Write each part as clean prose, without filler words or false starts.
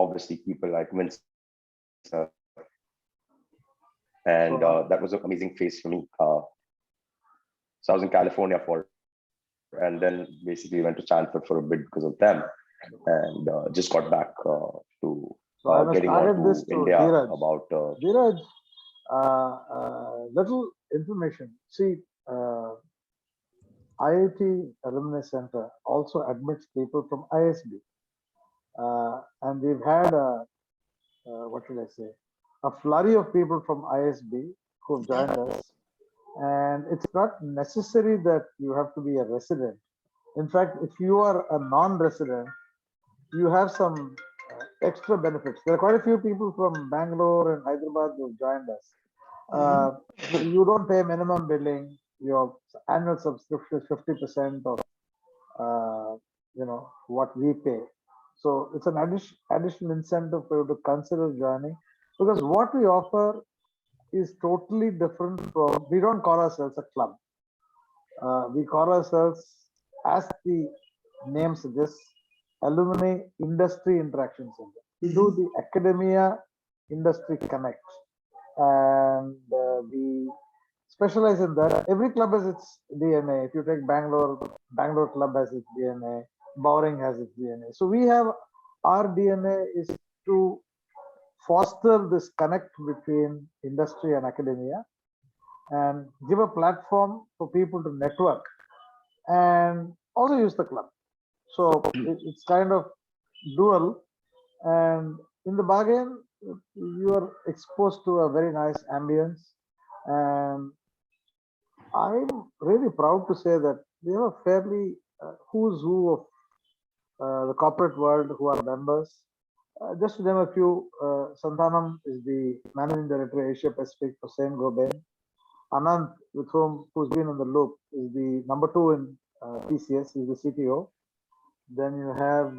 obviously people like Vince, and that was an amazing phase for me. So I was in California and then basically went to Stanford for a bit because of them, and just got back to getting on to India Dhiraj. about Dhiraj, little information. See, IIT Alumni Center also admits people from ISB, and we've had what should I say, a flurry of people from ISB who've joined us. And it's not necessary that you have to be a resident. In fact, if you are a non-resident, you have some extra benefits. There are quite a few people from Bangalore and Hyderabad who've joined us. You don't pay minimum billing. Your annual subscription is 50% of what we pay. So it's an additional incentive for you to consider joining, because what we offer is totally different from. We don't call ourselves a club. We call ourselves, as the name suggests, Alumni Industry Interaction Center. We do the academia industry connect, and we specialize in that. Every club has its DNA. If you take Bangalore club has its DNA. Bowring has its DNA. So we have, our DNA is to foster this connect between industry and academia, and give a platform for people to network and also use the club. So it's kind of dual, and in the bargain, you are exposed to a very nice ambience. And I'm really proud to say that we have a fairly who's who of the corporate world who are members. Just to name a few, Santanam is the Managing Director Asia Pacific for Saint Gobain. Anand, who's been in the loop, is the #2 in TCS, he's the CTO. Then you have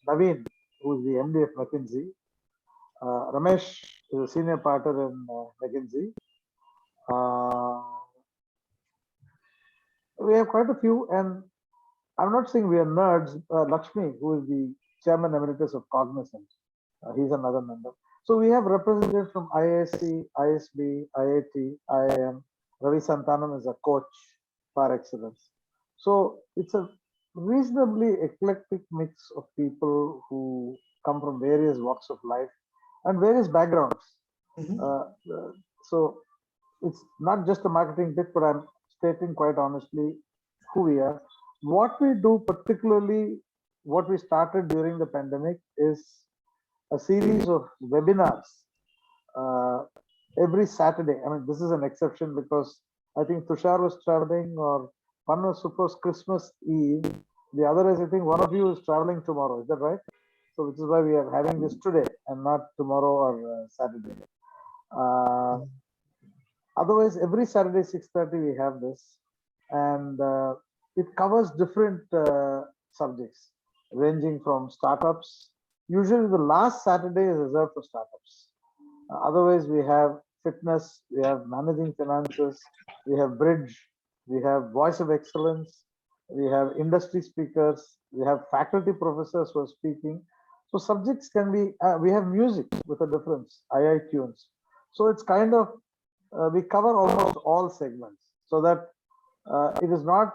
Naveen, who is the MD of McKinsey. Ramesh is a senior partner in McKinsey. We have quite a few, and I'm not saying we are nerds. Lakshmi, who is the Chairman Emeritus of Cognizant, he's another member. So we have representatives from IISc, ISB, IIT, IIM. Ravi Santanam is a coach par excellence. So it's a reasonably eclectic mix of people who come from various walks of life and various backgrounds. So it's not just a marketing bit, but I'm stating quite honestly who we are. What we do, particularly what we started during the pandemic, is a series of webinars every Saturday. I mean, this is an exception because I think Tushar was traveling, or one was supposed Christmas Eve. The other is, I think one of you is traveling tomorrow. Is that right? So which is why we are having this today and not tomorrow or Saturday. Otherwise, every Saturday 6:30 we have this, and it covers different subjects ranging from startups. Usually the last Saturday is reserved for startups. Otherwise, we have fitness, we have managing finances, we have bridge, we have voice of excellence, we have industry speakers, we have faculty professors who are speaking. So subjects can be, we have music with a difference, II tunes. So it's kind of, we cover almost all segments, so that it is not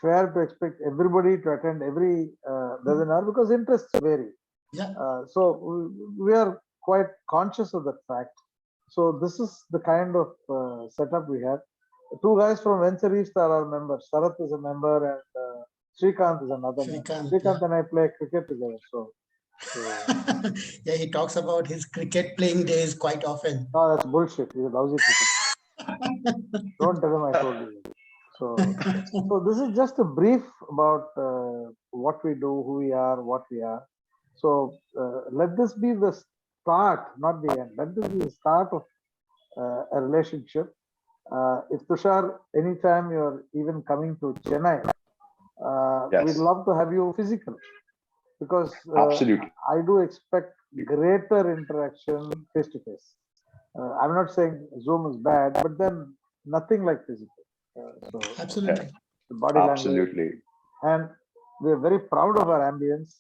fair to expect everybody to attend every webinar, because interests vary. So we are quite conscious of that fact. So this is the kind of setup we have. Two guys from Venture East are our members. Sarat is a member, and Srikanth is another member. Srikanth and I play cricket together. So yeah, he talks about his cricket playing days quite often. Oh, that's bullshit. He's a lousy cricket. Don't tell him I told you. So this is just a brief about what we do, who we are, what we are. So let this be the start, not the end. Let this be the start of a relationship. If Tushar, anytime you're even coming to Chennai, we'd love to have you physically, because absolutely, I do expect greater interaction face to face. I'm not saying Zoom is bad, but then nothing like physical. So absolutely, the body language, and we're very proud of our ambience.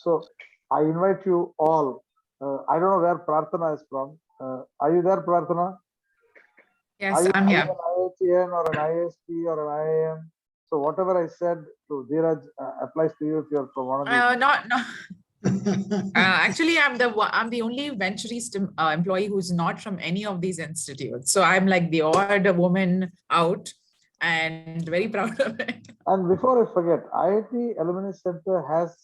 So I invite you all. I don't know where Prarthana is from. Are you there, Prarthana? Yes, I'm Are you here. an IITN or an ISP or an IIM? So whatever I said to Dhiraj applies to you if you're from one of these. Not, no. Actually, I'm the only Venture East employee who's not from any of these institutes. So I'm like the odd woman out, and very proud of it. And before I forget, IIT Alumni Center has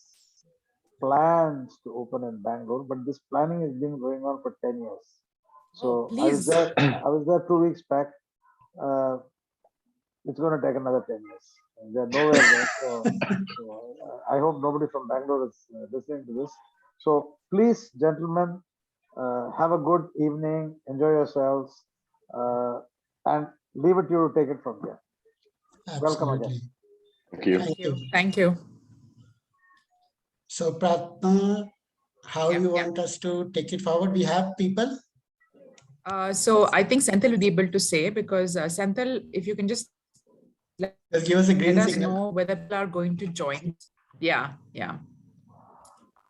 plans to open in Bangalore, but this planning has been going on for 10 years. Oh, So I was please. there. I was there 2 weeks back. It's going to take another 10 years. They're nowhere there. So I hope nobody from Bangalore is listening to this. So please, gentlemen, have a good evening, enjoy yourselves, and leave it to you to take it from here. Welcome again. Thank you. Thank you. Thank you. So Pratna, how you want us to take it forward? We have people. So I think Senthil will be able to say, because Senthil, if you can just give us a green let us signal. know whether people are going to join. Yeah.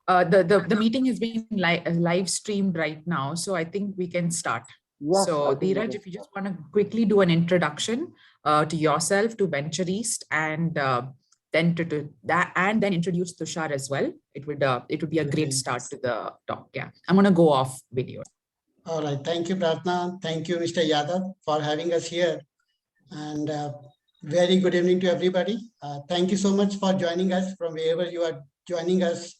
The meeting is being live streamed right now, so I think we can start. Yes, so Dhiraj, if you just want to quickly do an introduction to yourself, to Venture East, and then to that, and then introduce Tushar as well. It would be a great start to the talk. Yeah, I'm gonna go off video. All right, thank you, Pratna. Thank you, Mr. Yadav, for having us here, and very good evening to everybody. Thank you so much for joining us from wherever you are joining us,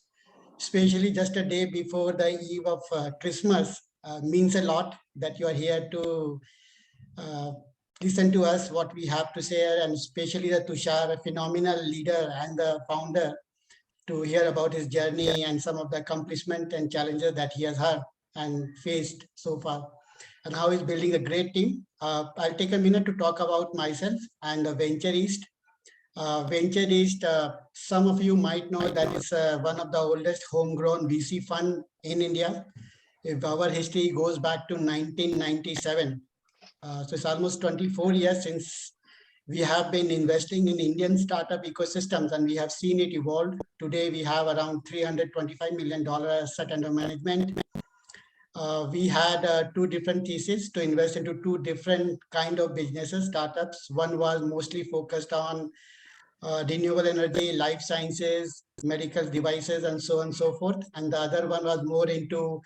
especially just a day before the eve of Christmas. Means a lot that you are here to listen to us, what we have to say, and especially the Tushar, a phenomenal leader and the founder, to hear about his journey and some of the accomplishment and challenges that he has had and faced so far, and how he's building a great team. I'll take a minute to talk about myself and Venture East. Venture East, some of you might know that it's one of the oldest homegrown VC fund in India. If our history goes back to 1997, so it's almost 24 years since we have been investing in Indian startup ecosystems, and we have seen it evolve. Today, we have around $325 million asset under management. We had two different theses to invest into two different kind of businesses, startups. One was mostly focused on renewable energy, life sciences, medical devices, and so on and so forth. And the other one was more into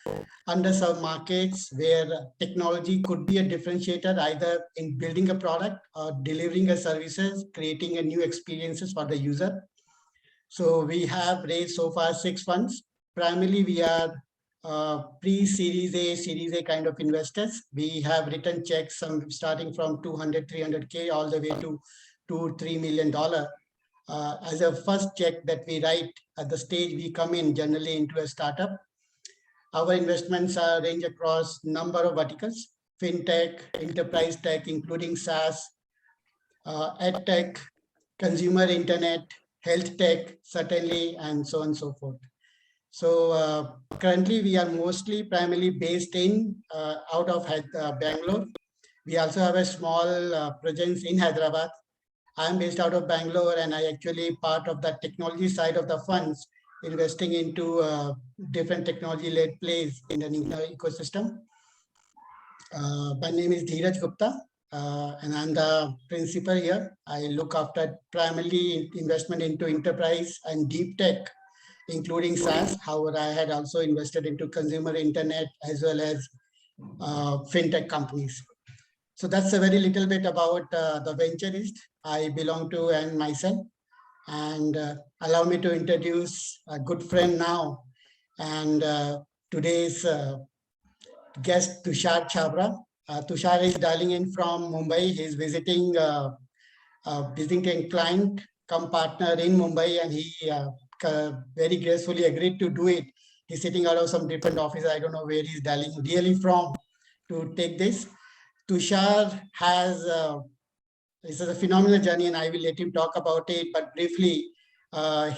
underserved markets where technology could be a differentiator, either in building a product or delivering a services, creating a new experiences for the user. So we have raised so far 6 funds. Primarily, we are Series A kind of investors. We have written checks starting from 200, 300K all the way to $2-3 million. As a first check that we write at the stage we come in generally into a startup. Our investments range across number of verticals: fintech, enterprise tech, including SaaS, ed tech, consumer internet, health tech, certainly, and so on and so forth. So currently we are primarily based in out of Bangalore. We also have a small presence in Hyderabad. I'm based out of Bangalore, and I actually part of the technology side of the funds, investing into different technology-led plays in the ecosystem. My name is Dhiraj Gupta, and I'm the principal here. I look after primarily investment into enterprise and deep tech, including SaaS. However, I had also invested into consumer internet as well as fintech companies. So that's a very little bit about the Venture East. I belong to and myself, and allow me to introduce a good friend now, and today's guest, Tushar Chabbra. Tushar is dialing in from Mumbai. He's visiting a client come partner in Mumbai, and he very gracefully agreed to do it. He's sitting out of some different office. I don't know where he's dialing really from to take this. Tushar has this is a phenomenal journey, and I will let him talk about it. But briefly,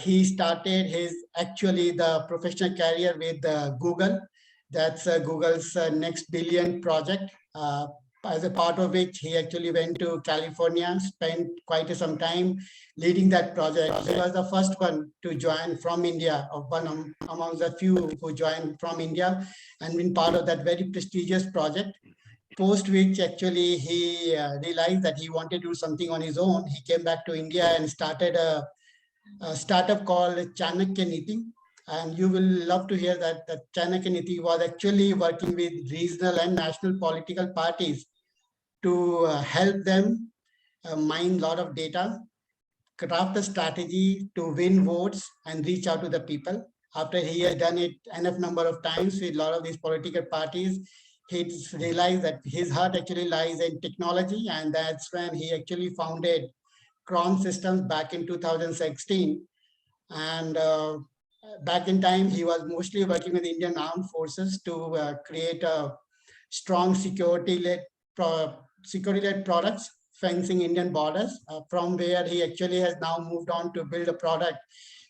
he started the professional career with Google. That's Google's next billion project. as a part of which he actually went to California, spent quite some time leading that project. He was the first one to join from India, of one among the few who joined from India and been part of that very prestigious project. Post which actually he realized that he wanted to do something on his own. He came back to India and started a startup called Chanakya Niti. And you will love to hear that Chanakya Niti was actually working with regional and national political parties to help them mine a lot of data, craft a strategy to win votes and reach out to the people. After he has done it enough number of times with a lot of these political parties, he realized that his heart actually lies in technology, and that's when he actually founded Cron Systems back in 2016. And back in time, he was mostly working with Indian Armed Forces to create a strong security-led products fencing Indian borders, from where he actually has now moved on to build a product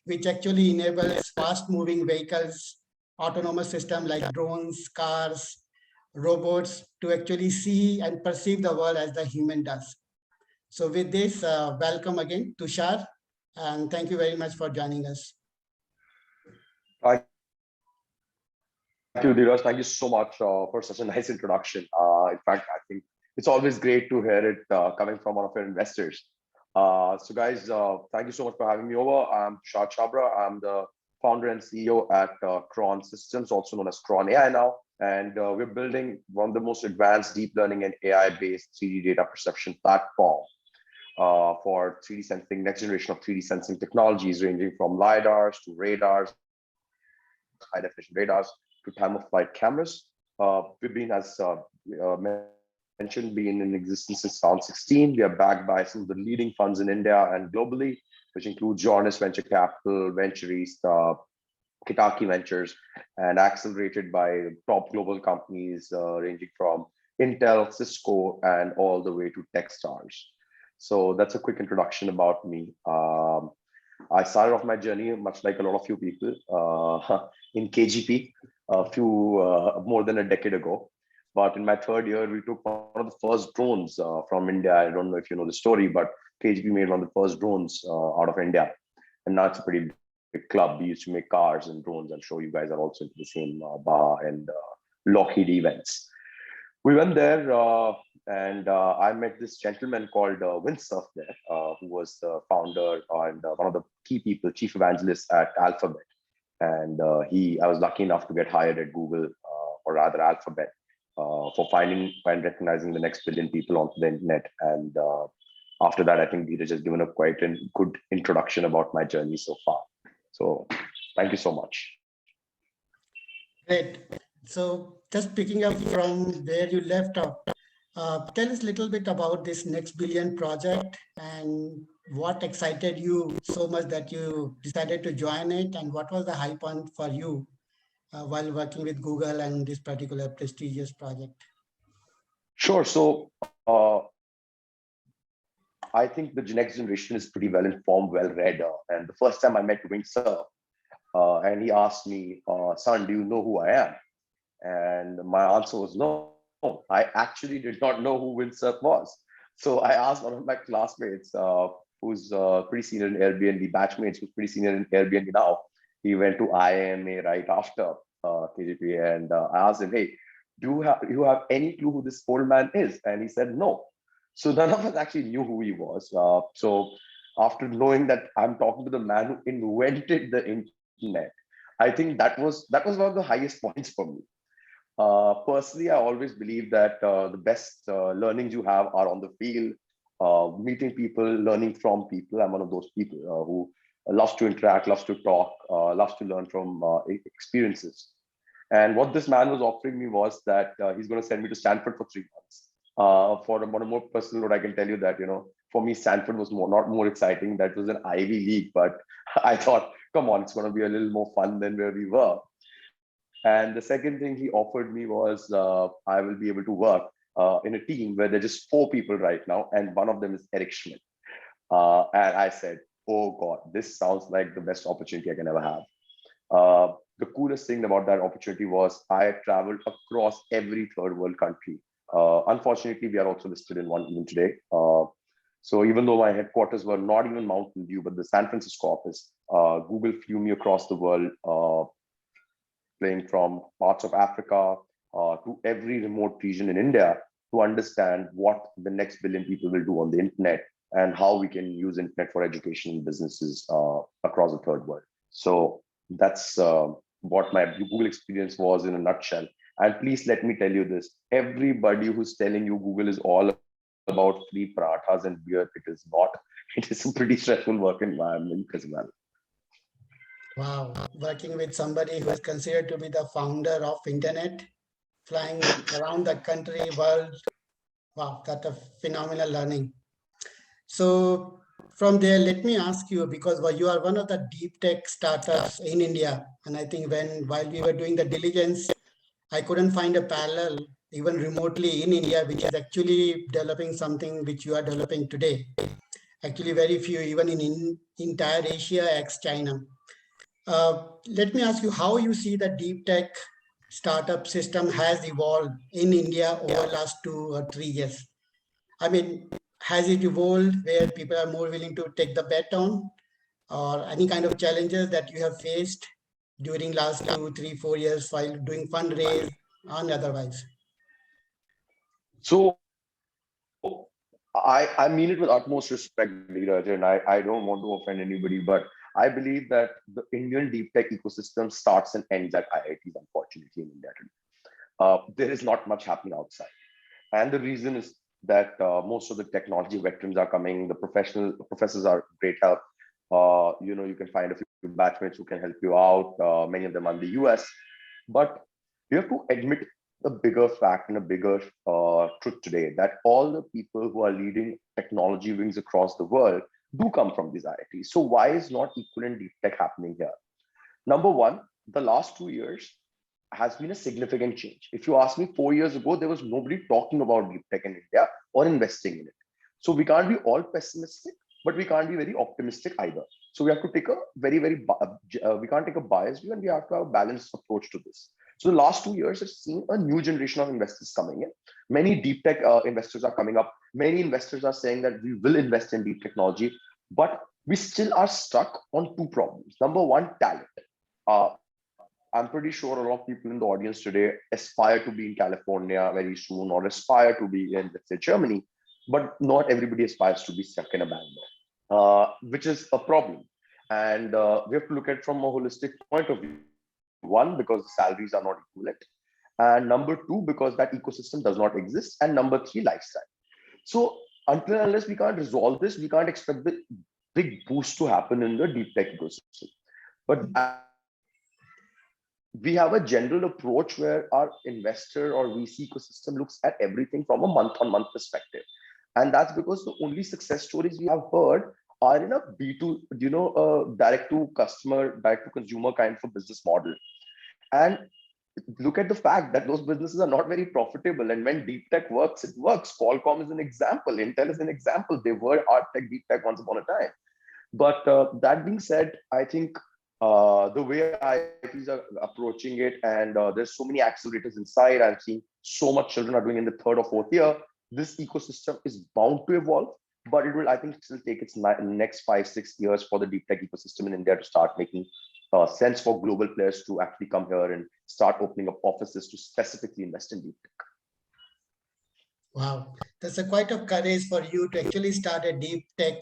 which actually enables fast-moving vehicles, autonomous system like drones, cars, robots to actually see and perceive the world as the human does. So with this, welcome again, Tushar, and thank you very much for joining us. Thank you, Dhiraj. Thank you so much for such a nice introduction. In fact, I think it's always great to hear it coming from one of your investors. So guys, thank you so much for having me over. I'm Tushar Chabbra. I'm the founder and CEO at Cron Systems, also known as Cron AI now. And we're building one of the most advanced deep learning and AI-based 3D data perception platform for 3D sensing, next generation of 3D sensing technologies, ranging from LiDARs to radars, high definition radars, to time of flight cameras. We've been, as mentioned, been in existence since 2016. We are backed by some of the leading funds in India and globally, which include Jonas Venture Capital, Venture East, Kitaki Ventures, and accelerated by top global companies ranging from Intel, Cisco, and all the way to Techstars. So that's a quick introduction about me. I started off my journey, much like a lot of you people, in KGP more than a decade ago. But in my third year, we took one of the first drones from India. I don't know if you know the story, but KGP made one of the first drones out of India. And now it's a pretty big club. We used to make cars and drones. I'm sure you guys are also into the same bar and Lockheed events. We went there and I met this gentleman called Windsurf there, who was the founder and one of the key people, chief evangelist at Alphabet. And I was lucky enough to get hired at Google, or rather Alphabet, for finding and recognizing the next billion people onto the internet. And after that, I think Dhiraj has given a quite a good introduction about my journey so far. So thank you so much. Great. So just picking up from where you left off, tell us a little bit about this Next Billion project and what excited you so much that you decided to join it, and what was the high point for you while working with Google and this particular prestigious project? Sure. So I think the next generation is pretty well informed, well read. And the first time I met Windsurf, and he asked me, son, do you know who I am? And my answer was no. I actually did not know who Windsurf was. So I asked one of my classmates, who's pretty senior in Airbnb, batchmates, who's pretty senior in Airbnb now. He went to IMA right after KGP, and I asked him, hey, do you have any clue who this old man is? And he said no. So none of us actually knew who he was. So after knowing that I'm talking to the man who invented the internet, I think that was one of the highest points for me. Personally, I always believe that the best learnings you have are on the field, meeting people, learning from people. I'm one of those people who loves to interact, loves to talk, loves to learn from experiences. And what this man was offering me was that he's going to send me to Stanford for 3 months. For a more personal note, I can tell you that, for me, Stanford was not more exciting. That was an Ivy League, but I thought, come on, it's going to be a little more fun than where we were. And the second thing he offered me was I will be able to work in a team where there's just 4 people right now, and one of them is Eric Schmidt. And I said, oh God, this sounds like the best opportunity I can ever have. The coolest thing about that opportunity was I traveled across every third world country Unfortunately, we are also listed in one even today. So even though my headquarters were not even Mountain View, but the San Francisco office, Google flew me across the world, playing from parts of Africa to every remote region in India to understand what the next billion people will do on the internet and how we can use internet for education and businesses across the third world. So that's what my Google experience was in a nutshell. And please let me tell you this, everybody who's telling you Google is all about free parathas and beer, it is not. It is a pretty stressful work environment as well. Wow, working with somebody who is considered to be the founder of internet, flying around the country, world. Wow, that's a phenomenal learning. So from there, let me ask you, because you are one of the deep tech startups in India. And I think while we were doing the diligence, I couldn't find a parallel even remotely in India, which is actually developing something which you are developing today. Actually, very few, even in entire Asia, ex China. Let me ask you how you see the deep tech startup system has evolved in India over the last 2 or 3 years. I mean, has it evolved where people are more willing to take the bet on, or any kind of challenges that you have faced during last 2, 3, 4 years while doing fundraise and otherwise? So I mean it with utmost respect, Dhiraj, and I don't want to offend anybody, but I believe that the Indian deep tech ecosystem starts and ends at IITs, unfortunately, in India today. There is not much happening outside. And the reason is that most of the technology veterans are coming, the professors are great help. You can find a few batchmates who can help you out. Many of them are in the US. But you have to admit the bigger fact and a bigger truth today that all the people who are leading technology wings across the world do come from these IITs. So why is not equivalent deep tech happening here? Number one, the last 2 years has been a significant change. If you ask me 4 years ago, there was nobody talking about deep tech in India or investing in it. So we can't be all pessimistic, but we can't be very optimistic either. So we have to take a we can't take a biased view and we have to have a balanced approach to this. So the last 2 years have seen a new generation of investors coming in. Many deep tech investors are coming up. Many investors are saying that we will invest in deep technology, but we still are stuck on two problems. Number one, talent. I'm pretty sure a lot of people in the audience today aspire to be in California very soon or aspire to be in, let's say, Germany, but not everybody aspires to be stuck in a Bangalore, which is a problem. And we have to look at it from a holistic point of view. One, because salaries are not equivalent. And number two, because that ecosystem does not exist. And number three, lifestyle. So until and unless we can't resolve this, we can't expect the big boost to happen in the deep tech ecosystem. But we have a general approach where our investor or VC ecosystem looks at everything from a month-on-month perspective. And that's because the only success stories we have heard are in a B2, direct to customer, direct to consumer kind of a business model. And look at the fact that those businesses are not very profitable. And when deep tech works, it works. Qualcomm is an example. Intel is an example. They were hard tech, deep tech once upon a time. But that being said, I think the way IITs are approaching it, and there's so many accelerators inside. I'm seeing so much children are doing in the third or fourth year. This ecosystem is bound to evolve, but it will, I think, still take its next 5-6 years for the deep tech ecosystem in India to start making sense for global players to actually come here and start opening up offices to specifically invest in deep tech. Wow, that's quite a courage for you to actually start a deep tech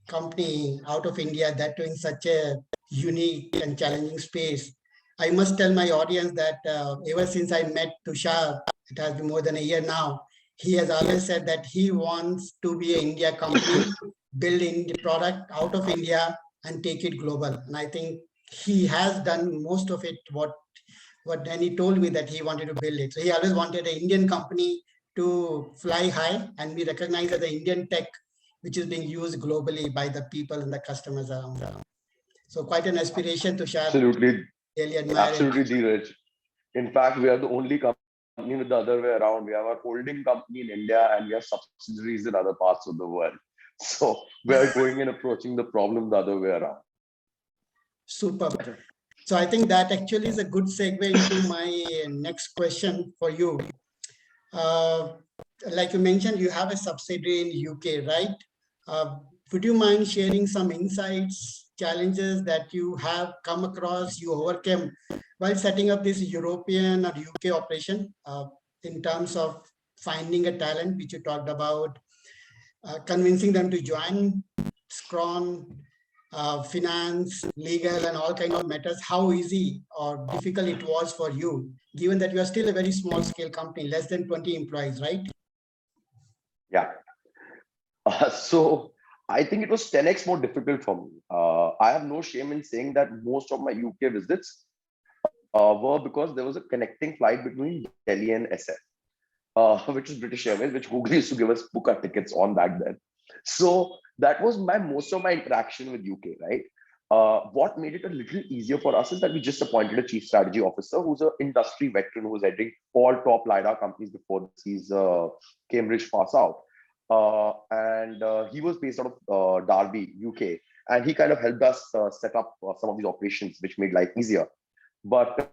company out of India, that doing such a unique and challenging space. I must tell my audience that ever since I met Tushar, it has been more than a year now, he has always said that he wants to be an India company, build in the product out of India and take it global. And I think he has done most of it, what then he told me that he wanted to build it. So he always wanted an Indian company to fly high and be recognized as the Indian tech, which is being used globally by the people and the customers around. So quite an aspiration to share. Absolutely. Really admire Absolutely, it. Dhiraj. In fact, we are the only company with the other way around. We have our holding company in India and we have subsidiaries in other parts of the world. So we are going and approaching the problem the other way around. Super. So I think that actually is a good segue into my next question for you. Like you mentioned, you have a subsidiary in UK, right? Would you mind sharing some insights, challenges that you have come across, you overcame while setting up this European or UK operation in terms of finding a talent, which you talked about, convincing them to join Cron, finance, legal, and all kind of matters, how easy or difficult it was for you, given that you are still a very small scale company, less than 20 employees, right? Yeah. So I think it was 10x more difficult for me. I have no shame in saying that most of my UK visits were because there was a connecting flight between Delhi and SF, which is British Airways, which Google used to give us book our tickets on back then. So that was my most of my interaction with UK, right? What made it a little easier for us is that we just appointed a chief strategy officer who's an industry veteran who was heading all top LiDAR companies before he's Cambridge pass out. And he was based out of Derby, UK. And he kind of helped us set up some of these operations, which made life easier. But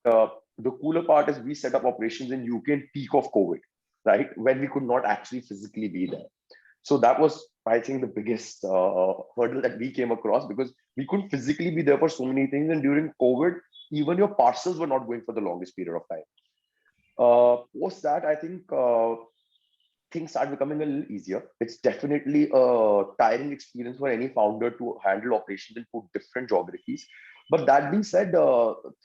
the cooler part is we set up operations in UK in peak of COVID, right? When we could not actually physically be there. So that was, I think, the biggest hurdle that we came across because we couldn't physically be there for so many things. And during COVID, even your parcels were not going for the longest period of time. Post that, I think things start becoming a little easier. It's definitely a tiring experience for any founder to handle operations in two different geographies. But that being said,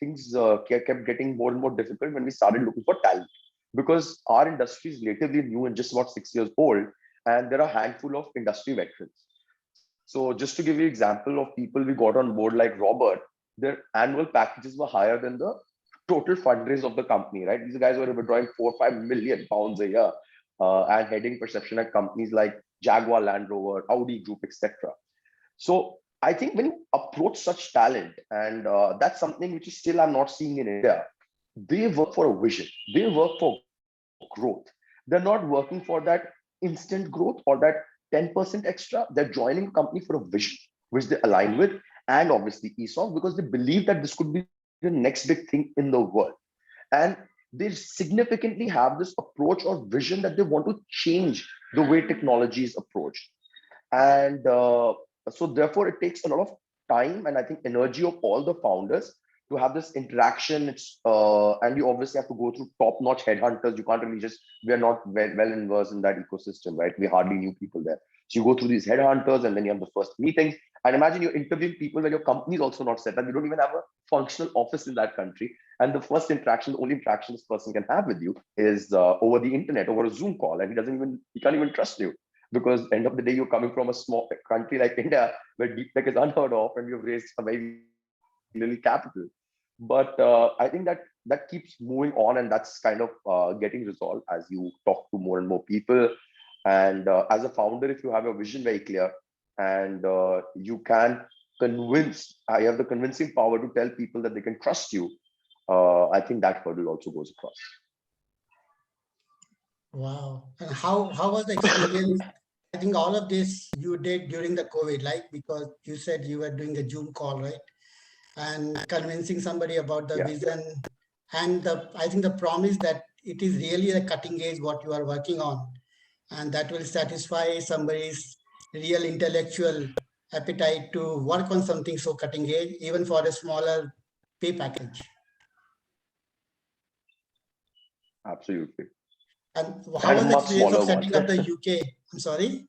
things kept getting more and more difficult when we started looking for talent because our industry is relatively new and just about 6 years old, and there are a handful of industry veterans. So just to give you an example of people we got on board like Robert, their annual packages were higher than the total fundraise of the company, right? These guys were withdrawing 4 or 5 million pounds a year and heading perception at companies like Jaguar Land Rover, Audi Group, etc. So I think when you approach such talent, and that's something which is still I'm not seeing in India, they work for a vision, they work for growth. They're not working for that instant growth or that 10% extra. They're joining a company for a vision, which they align with, and obviously ESOP, because they believe that this could be the next big thing in the world. And they significantly have this approach or vision that they want to change the way technology is approached. And so therefore it takes a lot of time and I think energy of all the founders to have this interaction. And you obviously have to go through top-notch headhunters. You can't really just, we're not well versed in that ecosystem, right? We hardly knew people there. So you go through these headhunters and then you have the first meetings. And imagine you're interviewing people when your company is also not set up. You don't even have a functional office in that country. And the first interaction, the only interaction this person can have with you is over the internet, over a Zoom call. And he can't even trust you. Because end of the day, you're coming from a small country like India, where deep tech is unheard of, and you've raised a very little capital. But I think that keeps moving on, and that's kind of getting resolved as you talk to more and more people. And as a founder, if you have a vision very clear, and you can convince, I have the convincing power to tell people that they can trust you. I think that hurdle also goes across. Wow. And how was the experience? I think all of this you did during the COVID, right? Because you said you were doing a Zoom call, right? And convincing somebody about the vision and I think the promise that it is really a cutting edge what you are working on, and that will satisfy somebody's real intellectual appetite to work on something so cutting edge, even for a smaller pay package. Absolutely. And how was the experience of setting up the UK? I'm sorry?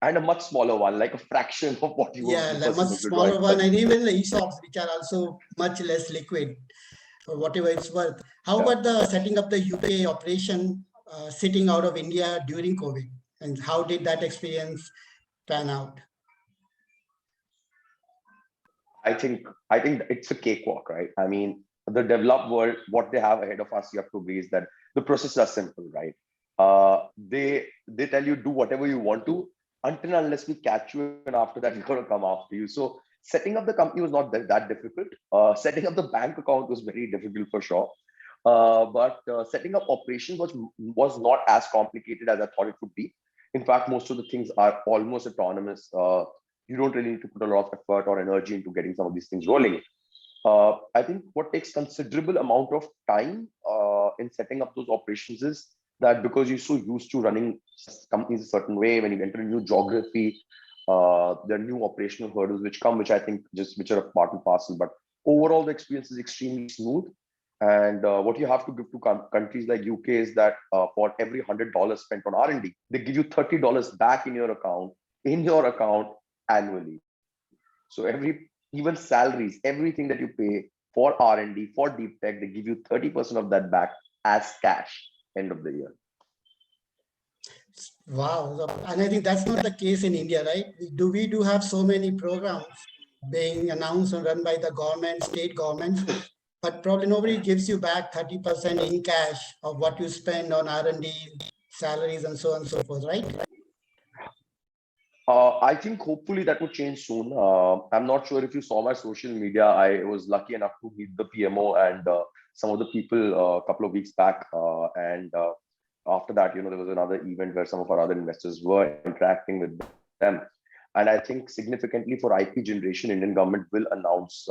And a much smaller one, like a fraction of what you were. Yeah, a much smaller one. And even the ESOPs, which are also much less liquid, or whatever it's worth. How about the setting up the UK operation, sitting out of India during COVID? And how did that experience pan out? I think it's a cakewalk, right? I mean, the developed world, what they have ahead of us, you have to agree is that the processes are simple, right? They tell you do whatever you want to until unless we catch you, and after that we're going to come after you. So setting up the company was not that difficult. Setting up the bank account was very difficult for sure. But setting up operations was not as complicated as I thought it would be. In fact, most of the things are almost autonomous. You don't really need to put a lot of effort or energy into getting some of these things rolling. I think what takes considerable amount of time in setting up those operations is that because you're so used to running companies a certain way, when you enter a new geography, there are new operational hurdles which come, which I think which are a part and parcel. But overall, the experience is extremely smooth. And what you have to give to countries like UK is that for every $100 spent on R&D, they give you $30 back in your account annually. So even salaries, everything that you pay for R&D, for deep tech, they give you 30% of that back as cash end of the year. Wow. And I think that's not the case in India, right? We do have so many programs being announced and run by the government, state governments, but probably nobody gives you back 30% in cash of what you spend on R&D, salaries, and so on and so forth, right? I think hopefully that would change soon. I'm not sure if you saw my social media. I was lucky enough to meet the PMO and some of the people a couple of weeks back. And after that, there was another event where some of our other investors were interacting with them. And I think significantly for IP generation, Indian government will announce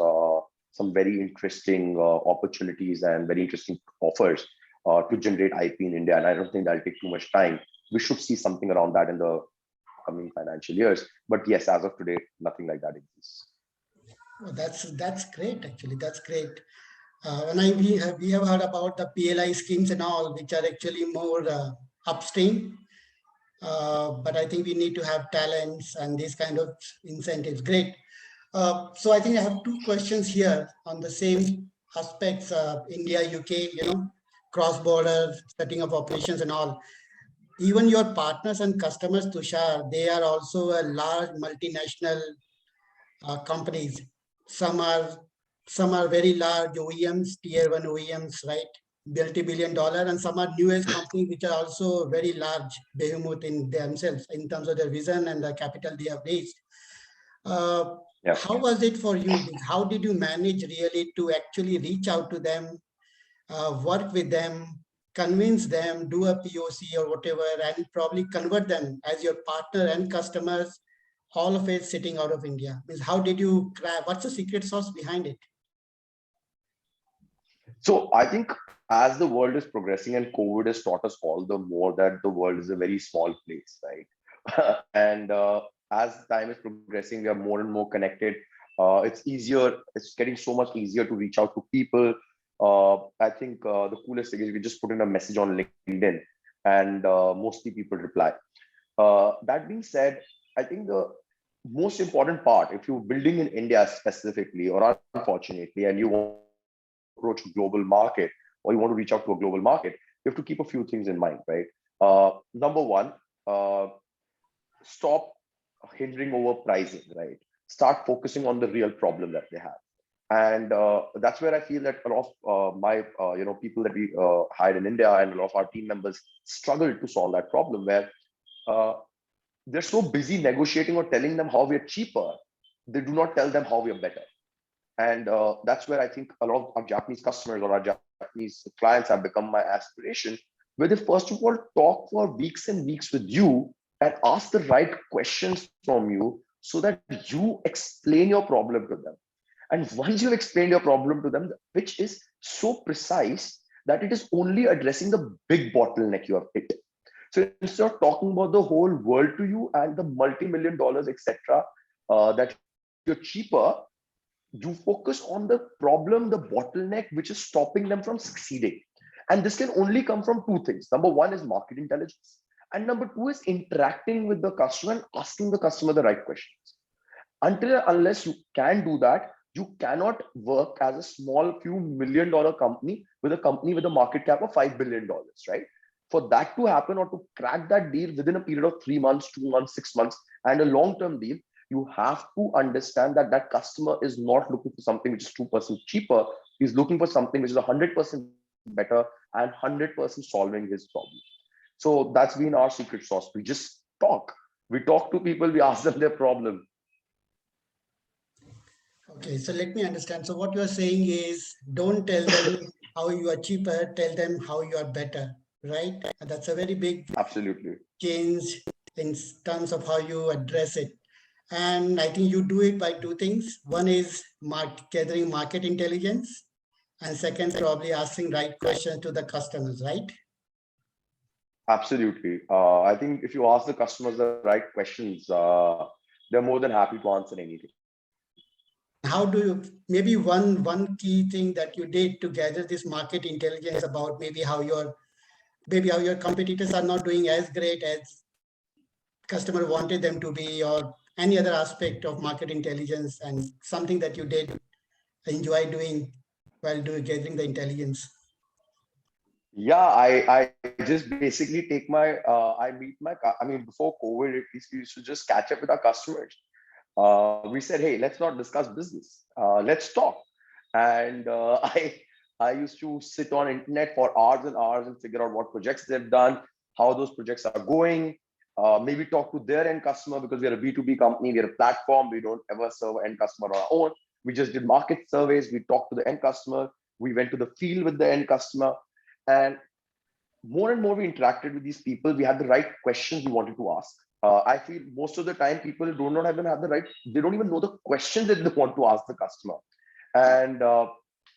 some very interesting opportunities and very interesting offers to generate IP in India. And I don't think that'll take too much time. We should see something around that in the coming financial years. But yes, as of today, nothing like that exists. Oh, that's great, actually. That's great. We have heard about the PLI schemes and all, which are actually more upstream. But I think we need to have talents and these kind of incentives. Great. So I think I have two questions here on the same aspects, India, UK, cross-border setting of operations and all. Even your partners and customers, Tushar, they are also a large multinational companies. Some are very large OEMs, tier 1 OEMs, right? Multi-billion dollar, and some are newest companies which are also very large behemoth in themselves in terms of their vision and the capital they have raised. How was it for you? How did you manage really to actually reach out to them, work with them, convince them, do a POC or whatever, and probably convert them as your partner and customers, all of it sitting out of India? How did you crack? What's the secret sauce behind it? So I think as the world is progressing and COVID has taught us all the more that the world is a very small place, right? And as time is progressing, we are more and more connected. It's getting so much easier to reach out to people. I think the coolest thing is we just put in a message on LinkedIn and mostly people reply. That being said, I think the most important part, if you're building in India specifically, or unfortunately, and you want to approach a global market, or you want to reach out to a global market, you have to keep a few things in mind, right? Number one, stop hindering over pricing, right? Start focusing on the real problem that they have. And that's where I feel that a lot of my people that we hired in India and a lot of our team members struggled to solve that problem, where they're so busy negotiating or telling them how we're cheaper, they do not tell them how we're better. And that's where I think a lot of our Japanese customers or our Japanese clients have become my aspiration, where they first of all talk for weeks and weeks with you and ask the right questions from you so that you explain your problem to them. And once you've explained your problem to them, which is so precise that it is only addressing the big bottleneck you have hit. So instead of talking about the whole world to you and the multi-million dollars, etc., that you're cheaper, you focus on the problem, the bottleneck, which is stopping them from succeeding. And this can only come from two things. Number one is market intelligence. And number two is interacting with the customer and asking the customer the right questions. Unless you can do that, you cannot work as a small few $1 million company with a market cap of $5 billion, right? For that to happen, or to crack that deal within a period of 3 months, 2 months, 6 months, and a long-term deal, you have to understand that that customer is not looking for something which is 2% cheaper. He's looking for something which is 100% better and 100% solving his problem. So that's been our secret sauce. We just talk. We talk to people, we ask them their problem. Okay, so let me understand. So what you are saying is, don't tell them how you are cheaper, tell them how you are better, right? And that's a very big change in terms of how you address it. And I think you do it by two things. One is gathering market intelligence, And second, probably asking right questions to the customers, right? Absolutely. I think if you ask the customers the right questions, they're more than happy to answer anything. How do you, maybe one key thing that you did to gather this market intelligence about maybe how your competitors are not doing as great as customer wanted them to be, or any other aspect of market intelligence, and something that you did enjoy doing while gathering the intelligence? Yeah, I just basically take my, I meet my, I mean, before COVID, at least we used to just catch up with our customers. We said, hey, let's not discuss business. Let's talk. And I used to sit on internet for hours and hours and figure out what projects they've done, how those projects are going, maybe talk to their end customer, because we're a B2B company, we're a platform, we don't ever serve end customer on our own. We just did market surveys, we talked to the end customer, we went to the field with the end customer, and more we interacted with these people, we had the right questions we wanted to ask. I feel most of the time people do not even have the right, they don't even know the questions that they want to ask the customer. And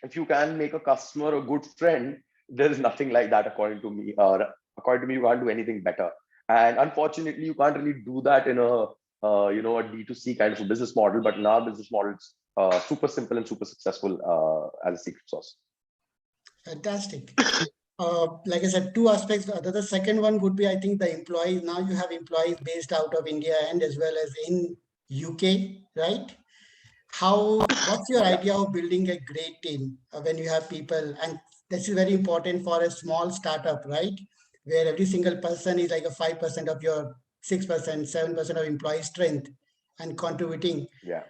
if you can make a customer a good friend, there is nothing like that according to me. According to me, you can't do anything better. And unfortunately, you can't really do that in a a D2C kind of a business model. But in our business model, it's super simple and super successful as a secret sauce. Fantastic. Like I said, two aspects. The second one would be, I think, the employees. Now you have employees based out of India and as well as in UK, right? What's your Yeah. idea of building a great team when you have people? And this is very important for a small startup, right? Where every single person is like a 5% of your 6%, 7% of employee strength and contributing. Yeah.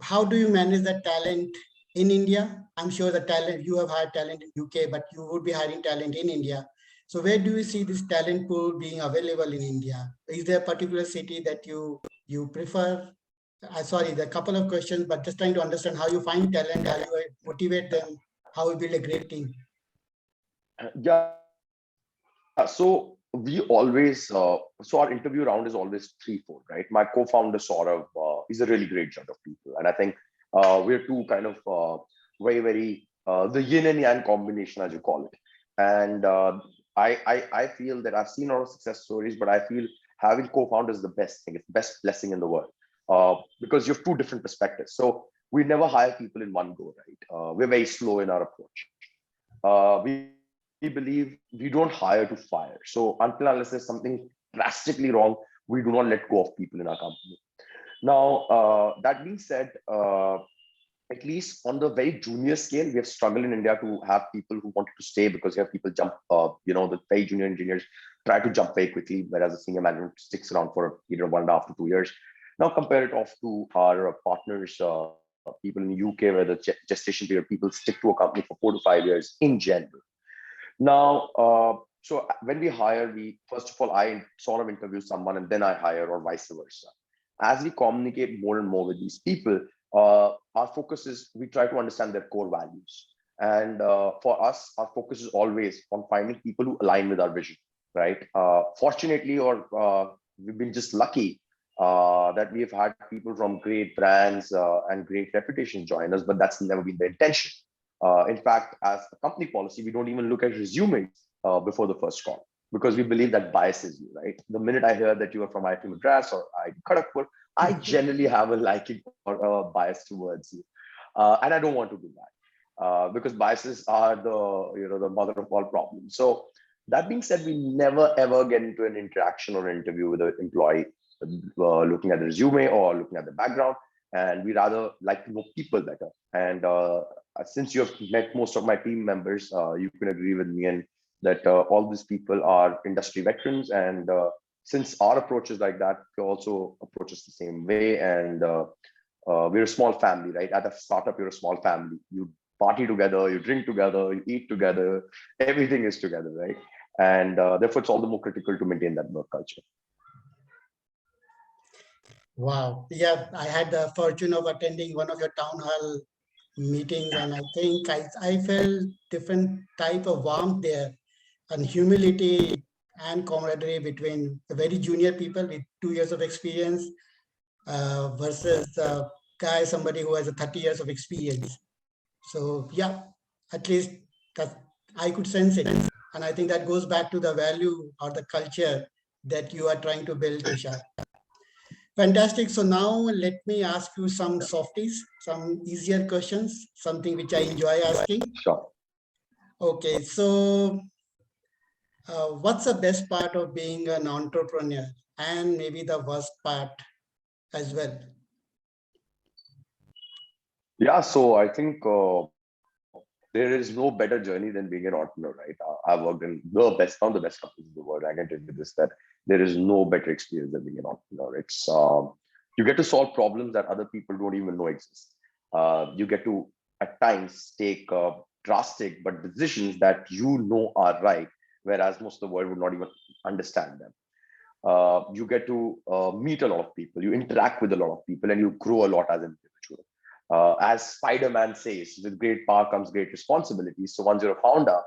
How do you manage the talent in India? I'm sure the talent, you have hired talent in UK, but you would be hiring talent in India. So where do you see this talent pool being available in India? Is there a particular city that you prefer? Sorry, there are a couple of questions, but just trying to understand how you find talent, how you motivate them, how you build a great team. Yeah. So we always, so our interview round is always 3-4, right? My co-founder Saurav is a really great judge of people. And I think we're two kind of very, the yin and yang combination, as you call it. And I feel that I've seen a lot of success stories, but I feel having co-founders is the best thing. It's the best blessing in the world because you have two different perspectives. So we never hire people in one go, right? We're very slow in our approach. We believe we don't hire to fire. So until unless there's something drastically wrong, we do not let go of people in our company. Now, that being said, at least on the very junior scale, we have struggled in India to have people who wanted to stay because you have people jump, the very junior engineers try to jump very quickly, whereas the senior management sticks around for either 1.5 to 2 years. Now compare it off to our partners, people in the UK, where the gestation period, people stick to a company for 4 to 5 years in general. Now, so when we hire, we first of all, I sort of interview someone and then I hire, or vice versa. As we communicate more and more with these people, our focus is we try to understand their core values. And for us, our focus is always on finding people who align with our vision, right? Fortunately, or we've been just lucky that we have had people from great brands and great reputation join us, but that's never been the intention. In fact, as a company policy, we don't even look at resumes before the first call because we believe that biases you, right? The minute I hear that you are from IIT Madras or IIT Kharagpur, I generally have a liking or a bias towards you. And I don't want to do that because biases are the mother of all problems. So that being said, we never ever get into an interaction or an interview with an employee looking at the resume or looking at the background. And we rather like to know people better. And since you have met most of my team members, you can agree with me and that all these people are industry veterans. And since our approach is like that, we also approach us the same way. And we're a small family, right? At a startup, you're a small family. You party together, you drink together, you eat together, everything is together, right? And therefore, it's all the more critical to maintain that work culture. Wow. Yeah, I had the fortune of attending one of your town hall meetings, and I think I felt different type of warmth there and humility and camaraderie between the very junior people with 2 years of experience versus somebody who has a 30 years of experience. So yeah, At least that I could sense it. And I think that goes back to the value or the culture that you are trying to build, Tushar. Fantastic. So now let me ask you some softies, some easier questions, something which I enjoy asking. Sure. Okay, so what's the best part of being an entrepreneur and maybe the worst part as well? Yeah, so I think there is no better journey than being an entrepreneur, right? I've worked in some of the best companies in the world. I can tell you this, that there is no better experience than being an entrepreneur. It's you get to solve problems that other people don't even know exist. You get to at times take drastic but decisions that you know are right, whereas most of the world would not even understand them. You get to meet a lot of people, you interact with a lot of people, and you grow a lot as an individual. As Spider-Man says, with great power comes great responsibility. So once you're a founder,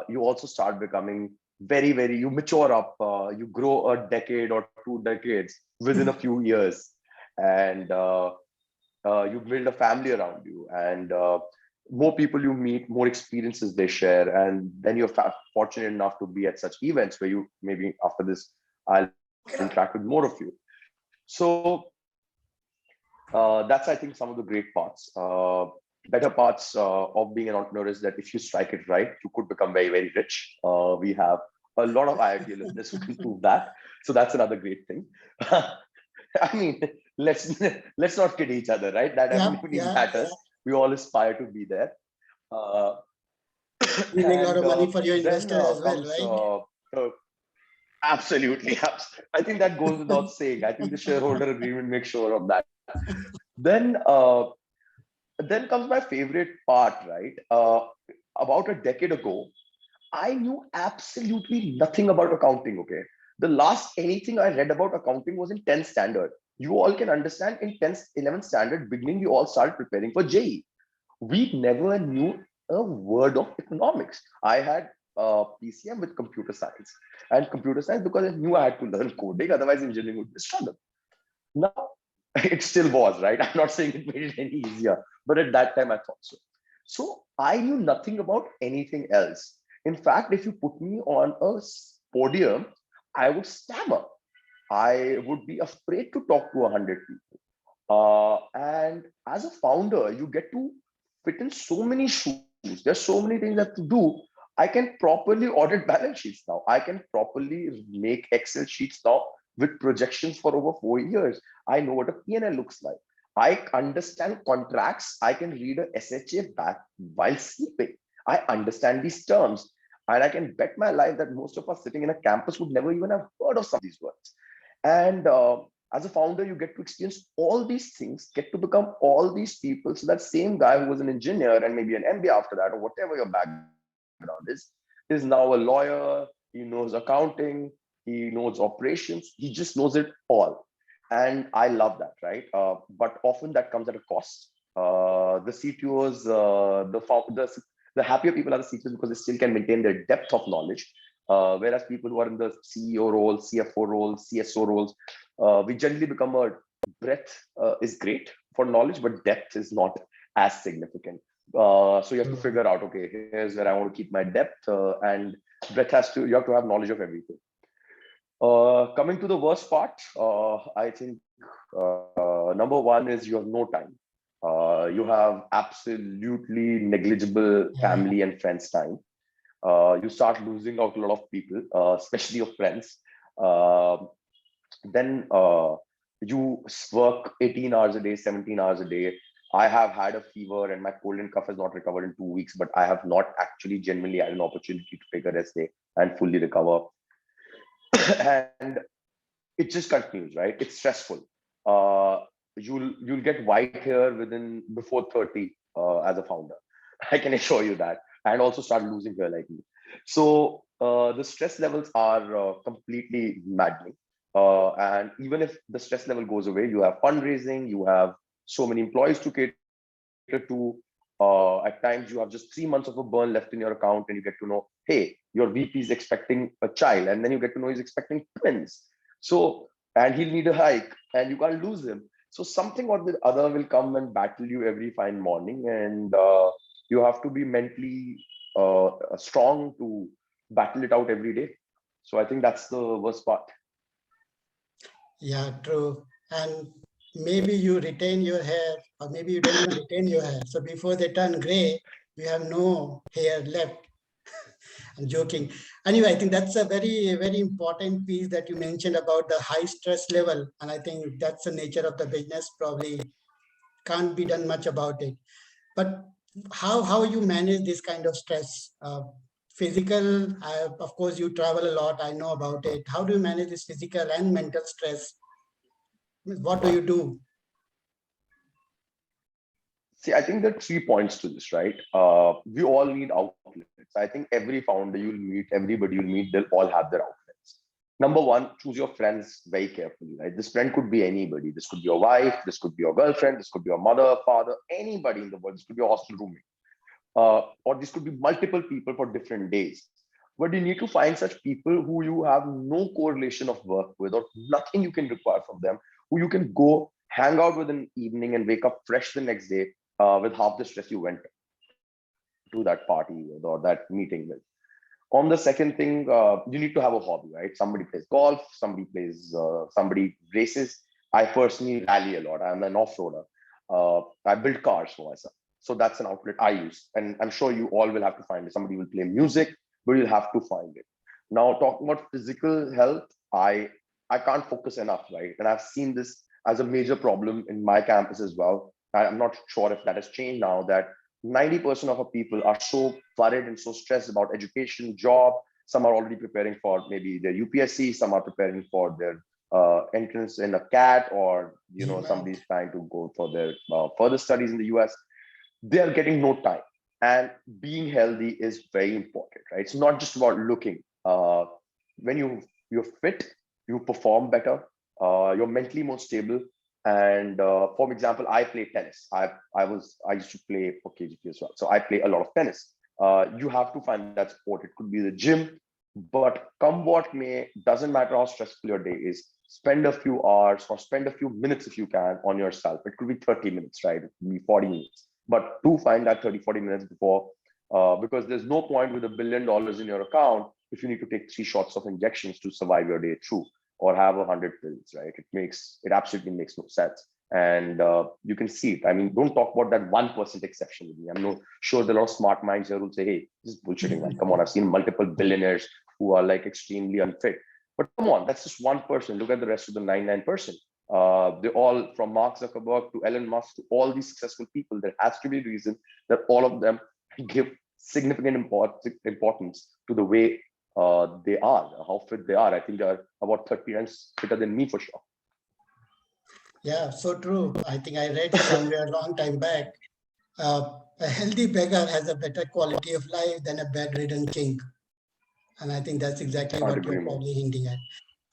you also start becoming you mature up, you grow a decade or 2 decades within a few years, and you build a family around you, and more people you meet, more experiences they share, and then you're fortunate enough to be at such events where you maybe after this I'll interact with more of you. So that's, I think, some of the great parts. Better parts of being an entrepreneur is that if you strike it right, you could become very, very rich. We have a lot of IIT listeners who can prove that. So that's another great thing. I mean, let's not kid each other, right? That definitely matters. We all aspire to be there. Uh, You make a lot and of money for your then investor as well, comes right? absolutely. I think that goes without saying. I think the shareholder agreement makes sure of that. Then then comes my favorite part, right? About a decade ago, I knew absolutely nothing about accounting. Okay, the last anything I read about accounting was in 10th standard. You all can understand in 10th, 11th standard beginning, we all started preparing for JE. We never knew a word of economics. I had PCM with computer science, and computer science because I knew I had to learn coding, otherwise engineering would be a struggle. Now, it still was, right? I'm not saying it made it any easier, but at that time I thought so. So I knew nothing about anything else. In fact, if you put me on a podium, I would stammer. I would be afraid to talk to 100 people. And as a founder, you get to fit in so many shoes. There's so many things that to do. I can properly audit balance sheets now. I can properly make Excel sheets now with projections for over 4 years. I know what a P&L looks like. I understand contracts. I can read a SHA back while sleeping. I understand these terms. And I can bet my life that most of us sitting in a campus would never even have heard of some of these words. And as a founder, you get to experience all these things, get to become all these people. So that same guy who was an engineer and maybe an MBA after that, or whatever your background is now a lawyer. He knows accounting, he knows operations, he just knows it all. And I love that, right? But often that comes at a cost. The CTOs, the happier people are the CTOs because they still can maintain their depth of knowledge. Whereas people who are in the CEO role, CFO role, CSO roles, we generally become a breadth is great for knowledge, but depth is not as significant. So you have to figure out, okay, here's where I want to keep my depth, and breadth you have to have knowledge of everything. Coming to the worst part, I think number one is you have no time. You have absolutely negligible family and friends time. You start losing out a lot of people, especially your friends. Then you work 18 hours a day, 17 hours a day. I have had a fever and my cold and cough has not recovered in 2 weeks, but I have not actually genuinely had an opportunity to take a rest day and fully recover. And it just continues, right? It's stressful. You'll get white hair before 30 as a founder. I can assure you that, and also start losing hair like me. So the stress levels are completely maddening. And even if the stress level goes away, you have fundraising, you have so many employees to cater to. At times, you have just 3 months of a burn left in your account, and you get to know, hey, your VP is expecting a child, and then you get to know he's expecting twins. So, and he'll need a hike, and you can't lose him. So something or the other will come and battle you every fine morning, and You have to be mentally strong to battle it out every day. So I think that's the worst part. Yeah, true. And maybe you retain your hair, or maybe you don't even retain your hair. So before they turn gray, you have no hair left. I'm joking. Anyway, I think that's a very, very important piece that you mentioned about the high stress level. And I think that's the nature of the business. Probably can't be done much about it. But how you manage this kind of stress? Physical, of course, you travel a lot. I know about it. How do you manage this physical and mental stress? What do you do? See, I think there are 3 points to this, right? We all need outlets. I think every founder you'll meet, everybody you'll meet, they'll all have their outlets. Number one, choose your friends very carefully, right? This friend could be anybody. This could be your wife, this could be your girlfriend, this could be your mother, father, anybody in the world. This could be your hostel roommate. Or this could be multiple people for different days. But you need to find such people who you have no correlation of work with or nothing you can require from them, who you can go hang out with in the evening and wake up fresh the next day with half the stress you went to that party with or that meeting with. On the second thing, you need to have a hobby, right? Somebody plays golf, somebody races. I personally rally a lot. I'm an off-roader. I build cars for myself. So that's an outlet I use. And I'm sure you all will have to find it. Somebody will play music, but you'll have to find it. Now, talking about physical health, I can't focus enough, right? And I've seen this as a major problem in my campus as well. I'm not sure if that has changed now, that 90% of our people are so worried and so stressed about education, job. Some are already preparing for maybe their UPSC, some are preparing for their entrance in a CAT, or somebody's trying to go for their further studies in the US. They are getting no time. And being healthy is very important, right? It's not just about looking. When you're fit, you perform better, you're mentally more stable. And for example, I play tennis. I used to play for KGP as well. So I play a lot of tennis. You have to find that sport. It could be the gym, but come what may, doesn't matter how stressful your day is, spend a few hours or spend a few minutes if you can on yourself. It could be 30 minutes, right? It could be 40 minutes. But do find that 30, 40 minutes before, because there's no point with $1 billion in your account if you need to take 3 shots of injections to survive your day through, or have 100 pills, right? It absolutely makes no sense. And you can see it. I mean, don't talk about that 1% exception with me. I'm not sure there are a lot of smart minds here who say, hey, this is bullshitting, man. Come on, I've seen multiple billionaires who are like extremely unfit. But come on, that's just 1%. Look at the rest of the 99%. They're all, from Mark Zuckerberg to Elon Musk to all these successful people. There has to be a reason that all of them give significant importance to the way they are, how fit they are. I think they're about 30 times fitter than me for sure. Yeah, so true. I think I read somewhere a long time back, a healthy beggar has a better quality of life than a bedridden king. And I think that's exactly what you're probably hinting at.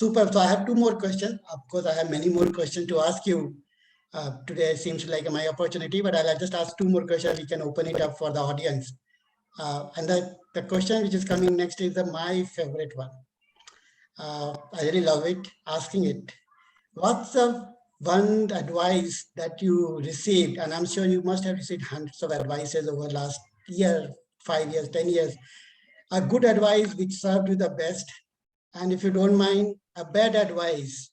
Super. So I have 2 more questions. Of course, I have many more questions to ask you. Today seems like my opportunity, but I'll just ask 2 more questions. We can open it up for the audience. And the question which is coming next is my favorite one. I really love it, asking it. What's the one advice that you received? And I'm sure you must have received hundreds of advices over the last year, 5 years, 10 years. A good advice which served you the best. And if you don't mind, a bad advice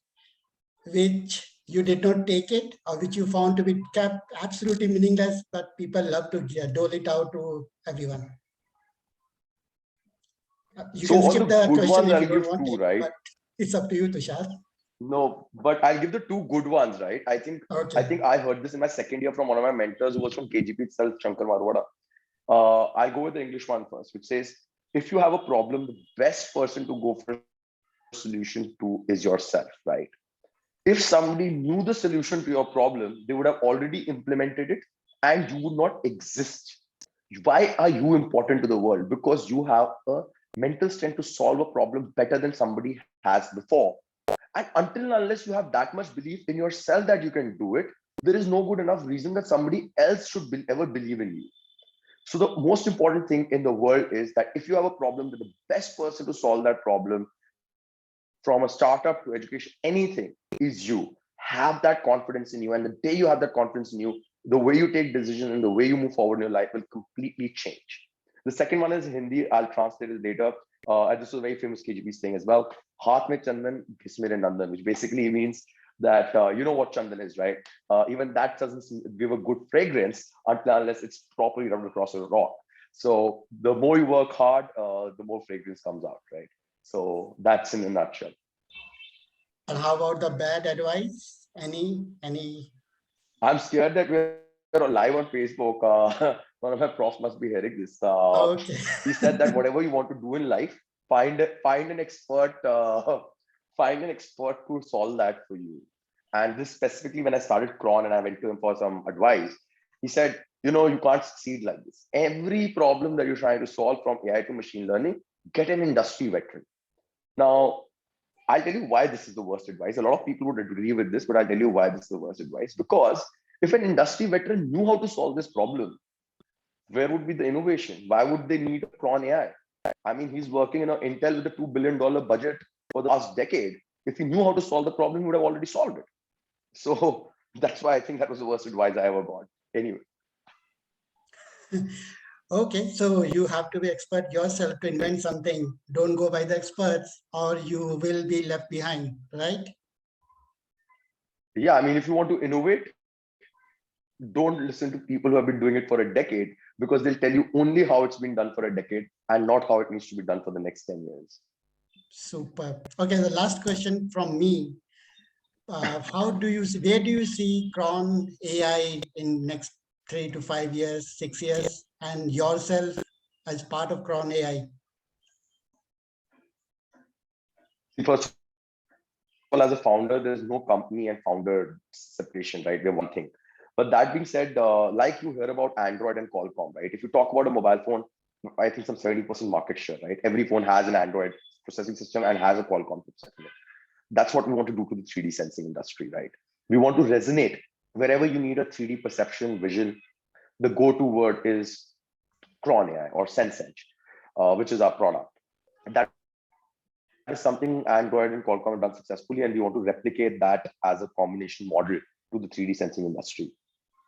which you did not take it, or which you found to be kept absolutely meaningless, but people love to dole it out to everyone. You So can on skip the the good question ones, if I'll you don't give want 2, it, right? but it's up to you, Tushar. No, but I'll give the 2 good ones, right? I think I heard this in my second year from one of my mentors who was from KGP itself, Shankar Marwada. I'll go with the English one first, which says, if you have a problem, the best person to go for a solution to is yourself, right? If somebody knew the solution to your problem, they would have already implemented it and you would not exist. Why are you important to the world? Because you have a mental strength to solve a problem better than somebody has before. And until and unless you have that much belief in yourself that you can do it, there is no good enough reason that somebody else should ever believe in you. So the most important thing in the world is that if you have a problem, the best person to solve that problem, from a startup to education, anything, is you. Have that confidence in you. And the day you have that confidence in you, the way you take decisions and the way you move forward in your life will completely change. The second one is Hindi. I'll translate it later. And this is a very famous KGB saying as well. Haath mein chandan, ghis mere nandan, which basically means that you know what chandan is, right? Even that doesn't give a good fragrance unless it's properly rubbed across a rock. So the more you work hard, the more fragrance comes out, right? So that's in a nutshell. And how about the bad advice? Any? I'm scared that we're live on Facebook. One of my profs must be hearing this. Okay. He said that whatever you want to do in life, find an expert, find an expert to solve that for you. And this specifically when I started Cron and I went to him for some advice, he said, you know, you can't succeed like this. Every problem that you're trying to solve from AI to machine learning, get an industry veteran. Now, I'll tell you why this is the worst advice. A lot of people would agree with this, but I'll tell you why this is the worst advice. Because if an industry veteran knew how to solve this problem, where would be the innovation? Why would they need Cron AI? I mean, he's working in Intel with a $2 billion budget for the last decade. If he knew how to solve the problem, he would have already solved it. So that's why I think that was the worst advice I ever got. Anyway. Okay, so you have to be expert yourself to invent something. Don't go by the experts or you will be left behind, right? Yeah, I mean, if you want to innovate, don't listen to people who have been doing it for a decade, because they'll tell you only how it's been done for a decade and not how it needs to be done for the next 10 years. Super. Okay, the last question from me. Where do you see Cron AI in next 3 to 5 years, 6 years, and yourself as part of Cron AI? First of all, as a founder, there's no company and founder separation, right? We're one thing. But that being said, like you hear about Android and Qualcomm, right? If you talk about a mobile phone, I think some 70% market share, right? Every phone has an Android processing system and has a Qualcomm chipset. That's what we want to do to the 3D sensing industry, right? We want to resonate wherever you need a 3D perception, vision. The go-to word is Cron AI or SenseEdge, which is our product. That is something Android and Qualcomm have done successfully, and we want to replicate that as a combination model to the 3D sensing industry.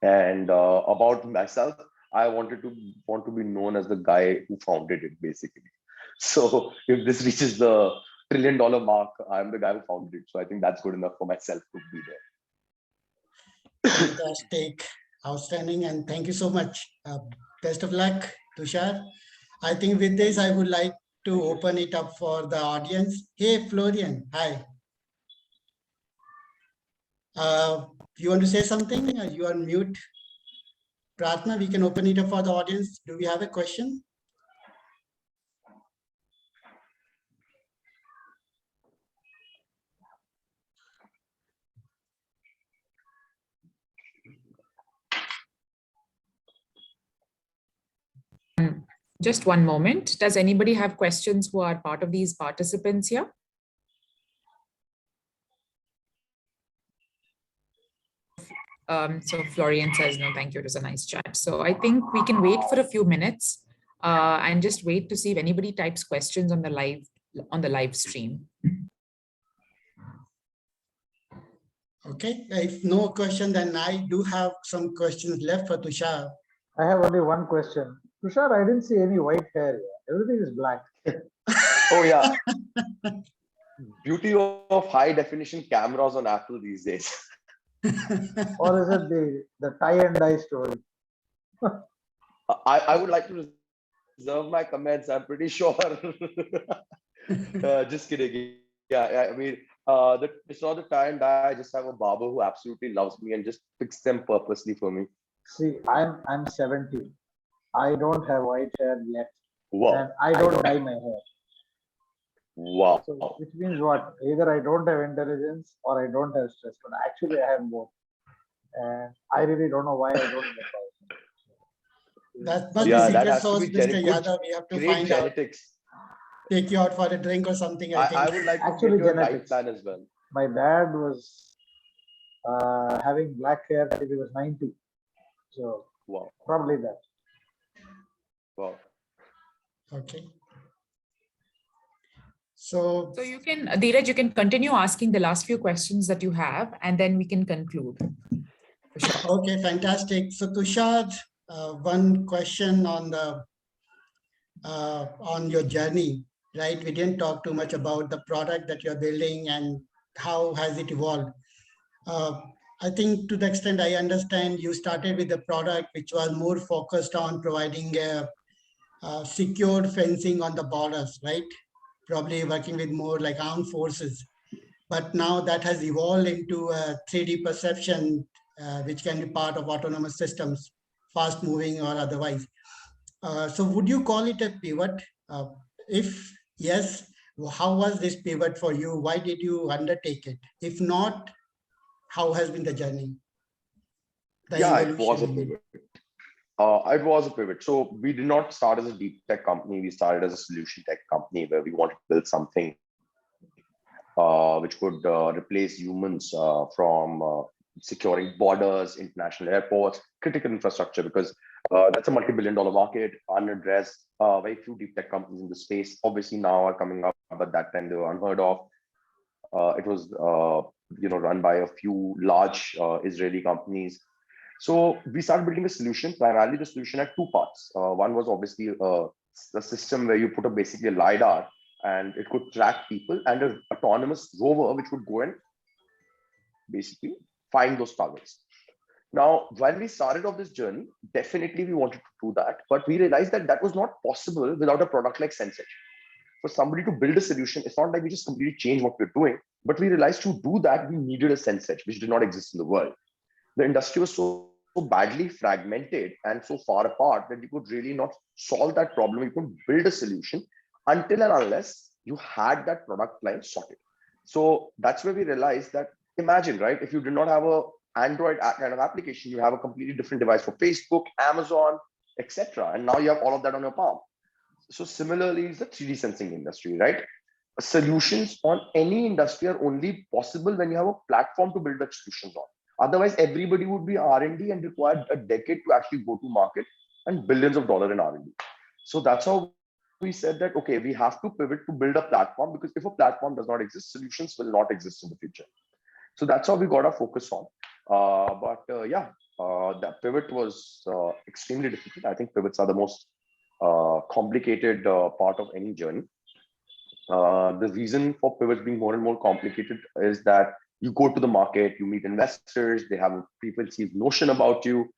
And about myself, I want to be known as the guy who founded it, basically. So if this reaches the $1 trillion mark, I'm the guy who founded it. So I think that's good enough for myself to be there. Fantastic, outstanding, and thank you so much. Best of luck, Tushar. I think with this, I would like to open it up for the audience. Hey, Florian, hi. You want to say something? You are on mute. Pratna, we can open it up for the audience. Do we have a question? Just one moment. Does anybody have questions who are part of these participants here? So Florian says, no, thank you. It was a nice chat. So I think we can wait for a few minutes and just wait to see if anybody types questions on the live stream. Okay, if no question, then I do have some questions left for Tushar. I have only one question. Tushar, I didn't see any white hair here. Everything is black. Oh yeah. Beauty of high definition cameras on Apple these days. Or is it the tie and dye story? I would like to reserve my comments. I'm pretty sure. Just kidding. Yeah, I mean, it's not the tie and dye. I just have a barber who absolutely loves me and just picks them purposely for me. See, I'm 70. I don't have white hair yet. Wow. And I don't dye my hair. Wow. So, which means what? Either I don't have intelligence or I don't have stress. But actually, I have both. And I really don't know why I don't get white. That must be secret sauce, Mr. Yadav. We have to find genetics. Out. Take you out for a drink or something. I would like to actually get your life plan as well. My dad was having black hair till he was 90. So wow. Probably that. Wow. Okay. So you can, Dhiraj, you can continue asking the last few questions that you have, and then we can conclude. Sure. Okay, fantastic. So Tushar, one question on your journey, right? We didn't talk too much about the product that you're building and how has it evolved. Uh, I think to the extent I understand, you started with a product which was more focused on providing secured fencing on the borders, right? Probably working with more like armed forces. But now that has evolved into a 3D perception, which can be part of autonomous systems, fast moving or otherwise. So would you call it a pivot? If yes, how was this pivot for you? Why did you undertake it? If not, how has been the journey, the Yeah, it was evolution? a pivot. It was a pivot. So we did not start as a deep tech company. We started as a solution tech company where we wanted to build something which could replace humans from securing borders, international airports, critical infrastructure, because that's a multi-billion-dollar market, unaddressed. Very few deep tech companies in the space obviously now are coming up, but that time they were unheard of. It was run by a few large Israeli companies. So we started building a solution. Primarily, the solution had two parts. One was obviously a system where you put up basically a LiDAR and it could track people, and an autonomous rover which would go and basically find those targets. Now, while we started off this journey, definitely we wanted to do that, but we realized that that was not possible without a product like SenseEdge. For somebody to build a solution, it's not like we just completely change what we're doing, but we realized to do that, we needed a SenseEdge, which did not exist in the world. The industry was so badly fragmented and so far apart that you could really not solve that problem. You couldn't build a solution until and unless you had that product line sorted. So that's where we realized that, imagine, right, if you did not have a Android kind of application, you have a completely different device for Facebook, Amazon, etc. And now you have all of that on your palm. So similarly is the 3D sensing industry, right? Solutions on any industry are only possible when you have a platform to build the solutions on. Otherwise, everybody would be R&D and require a decade to actually go to market and billions of dollars in R&D. So that's how we said that, okay, we have to pivot to build a platform, because if a platform does not exist, solutions will not exist in the future. So that's how we got our focus on. That pivot was extremely difficult. I think pivots are the most complicated part of any journey. The reason for pivots being more and more complicated is that you go to the market, you meet investors, they have a preconceived notion about you.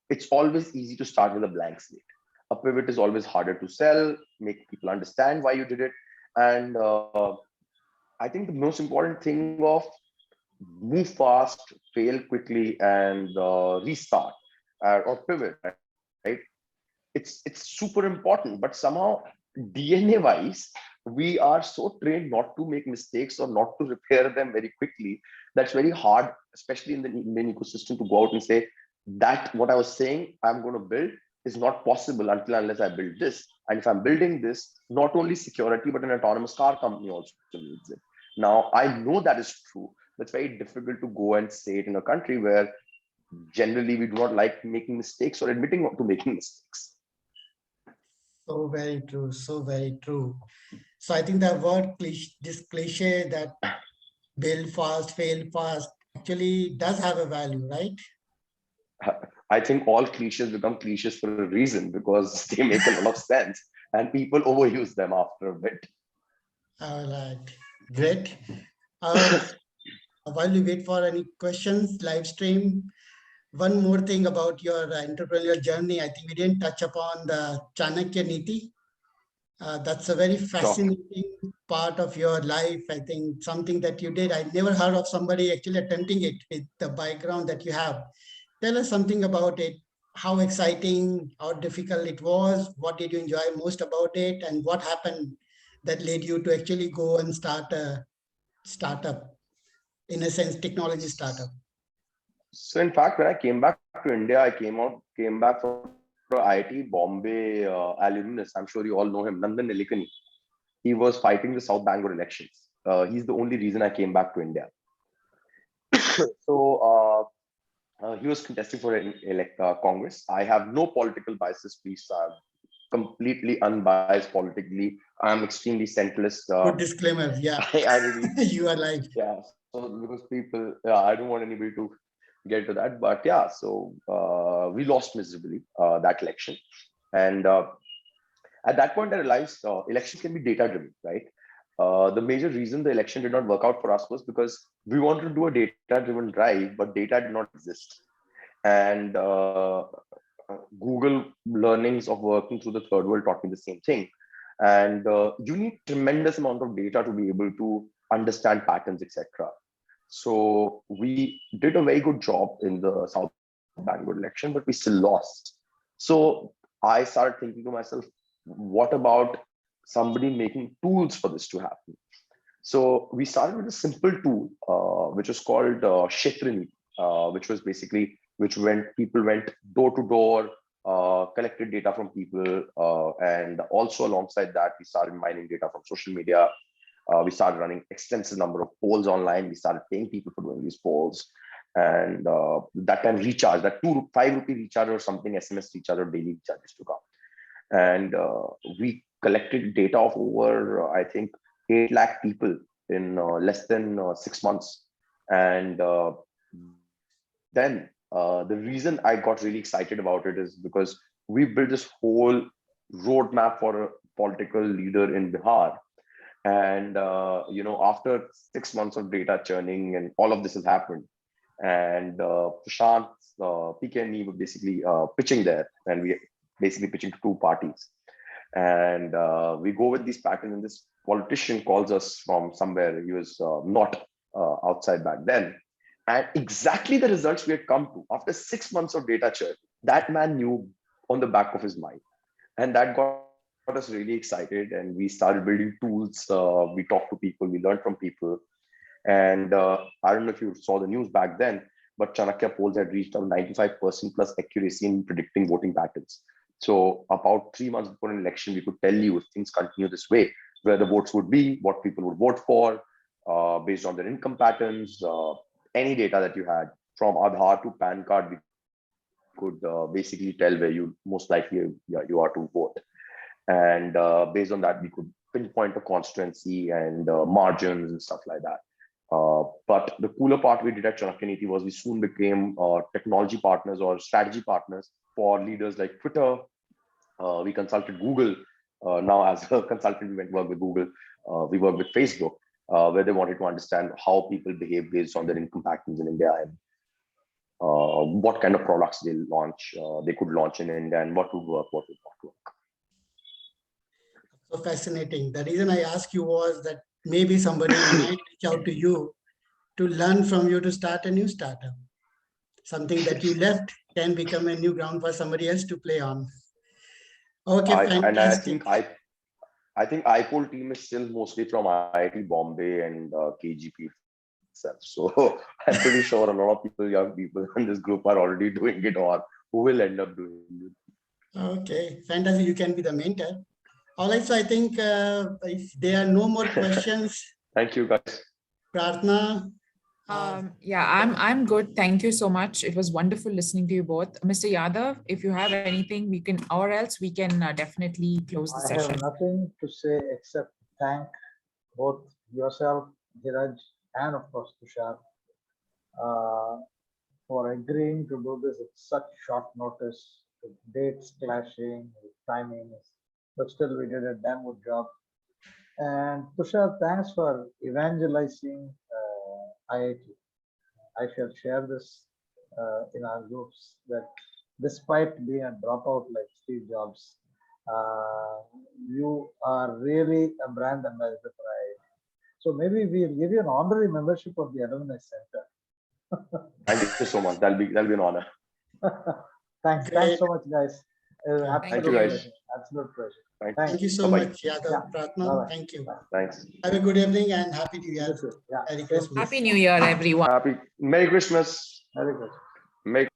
It's always easy to start with a blank slate. A pivot is always harder to sell, make people understand why you did it. And I think the most important thing of move fast, fail quickly, and restart or pivot, right? It's super important, but somehow DNA wise, we are so trained not to make mistakes or not to repair them very quickly. That's very hard, especially in the Indian ecosystem, to go out and say that what I was saying I'm going to build is not possible until unless I build this. And if I'm building this, not only security, but an autonomous car company also needs it. Now, I know that is true. That's very difficult to go and say it in a country where generally we do not like making mistakes or admitting to making mistakes. So very true. So very true. So I think the word this cliche that build fast, fail fast actually does have a value, right? I think all cliches become cliches for a reason, because they make a lot of sense and people overuse them after a bit. All right. Great. While we wait for any questions, live stream, one more thing about your entrepreneurial journey. I think we didn't touch upon the Chanakya Niti. That's a very Sure. fascinating part of your life. I think something that you did. I never heard of somebody actually attempting it with the background that you have. Tell us something about it. How exciting, how difficult it was. What did you enjoy most about it? And what happened that led you to actually go and start a startup, in a sense, technology startup? So in fact, when I came back to India, came back from IIT Bombay alumnus. I'm sure you all know him, Nandan Nilikani. He was fighting the South Bangalore elections. He's the only reason I came back to India. So he was contesting for Congress. I have no political biases, please. I'm completely unbiased politically. I'm extremely centrist. Good disclaimer. Yeah. I really, You are live. yeah. So because people, yeah, I don't want anybody to get to that. But yeah, so we lost miserably that election. And at that point, I realized elections can be data driven, right? The major reason the election did not work out for us was because we wanted to do a data driven drive, but data did not exist. And Google learnings of working through the third world taught me the same thing. And you need tremendous amount of data to be able to understand patterns, etc. So we did a very good job in the South Bangalore election, but we still lost. So I started thinking to myself, what about somebody making tools for this to happen? So we started with a simple tool, which was called Kshetrani, which was basically, people went door to door, collected data from people. And also alongside that, we started mining data from social media. We started running extensive number of polls online. We started paying people for doing these polls. And that time recharge, that 5 rupee recharge or something, SMS recharge or daily recharge used to come. And we collected data of over, I think, 8 lakh people in less than 6 months. And then the reason I got really excited about it is because we built this whole roadmap for a political leader in Bihar. And after 6 months of data churning and all of this has happened, and Prashant, PK and me were basically pitching there, and we basically pitching to 2 parties. And we go with these patterns, and this politician calls us from somewhere. He was not outside back then. And exactly the results we had come to after 6 months of data churn, that man knew on the back of his mind. And that got us really excited. And we started building tools. We talked to people, we learned from people. And I don't know if you saw the news back then, but Chanakya polls had reached around 95% plus accuracy in predicting voting patterns. So about 3 months before an election, we could tell you if things continue this way, where the votes would be, what people would vote for, based on their income patterns, any data that you had from Aadhaar to PAN card, we could basically tell where you most likely you are to vote. And based on that, we could pinpoint a constituency and margins and stuff like that. But the cooler part we did at Chanakya Niti was we soon became technology partners or strategy partners for leaders like Twitter. We consulted Google. Now as a consultant, we went to work with Google. We work with Facebook, where they wanted to understand how people behave based on their income patterns in India and what kind of products they could launch in India and what would work, what would not work. So fascinating. The reason I asked you was that maybe somebody might reach out to you to learn from you to start a new startup. Something that you left can become a new ground for somebody else to play on. Okay, fantastic. And I think iPoll team is still mostly from IIT Bombay and KGP itself. So I'm pretty sure a lot of people, young people in this group are already doing it or who will end up doing it. Okay, fantastic. You can be the mentor. All right, so I think if there are no more questions. Thank you, guys. Pratna. Yeah, I'm good. Thank you so much. It was wonderful listening to you both. Mr. Yadav, if you have anything, we can, or else we can definitely close the session. I have nothing to say except thank both yourself, Dhiraj, and of course Tushar, for agreeing to do this at such short notice, with dates clashing, with timings, but still we did a damn good job. And Tushar, thanks for evangelizing IIT. I shall share this in our groups that despite being a dropout like Steve Jobs, you are really a brand ambassador for IIT. So maybe we'll give you an honorary membership of the Alumni Center. Thank you so much. That'll be an honor. Thanks so much, guys. Thank you, guys. Absolute pleasure. Thank you so much, Yadav, Pratna. Thank you. Thanks. Have a good evening and Happy New Year. Yeah. Merry Christmas. Happy New Year, everyone. Merry Christmas. Very good.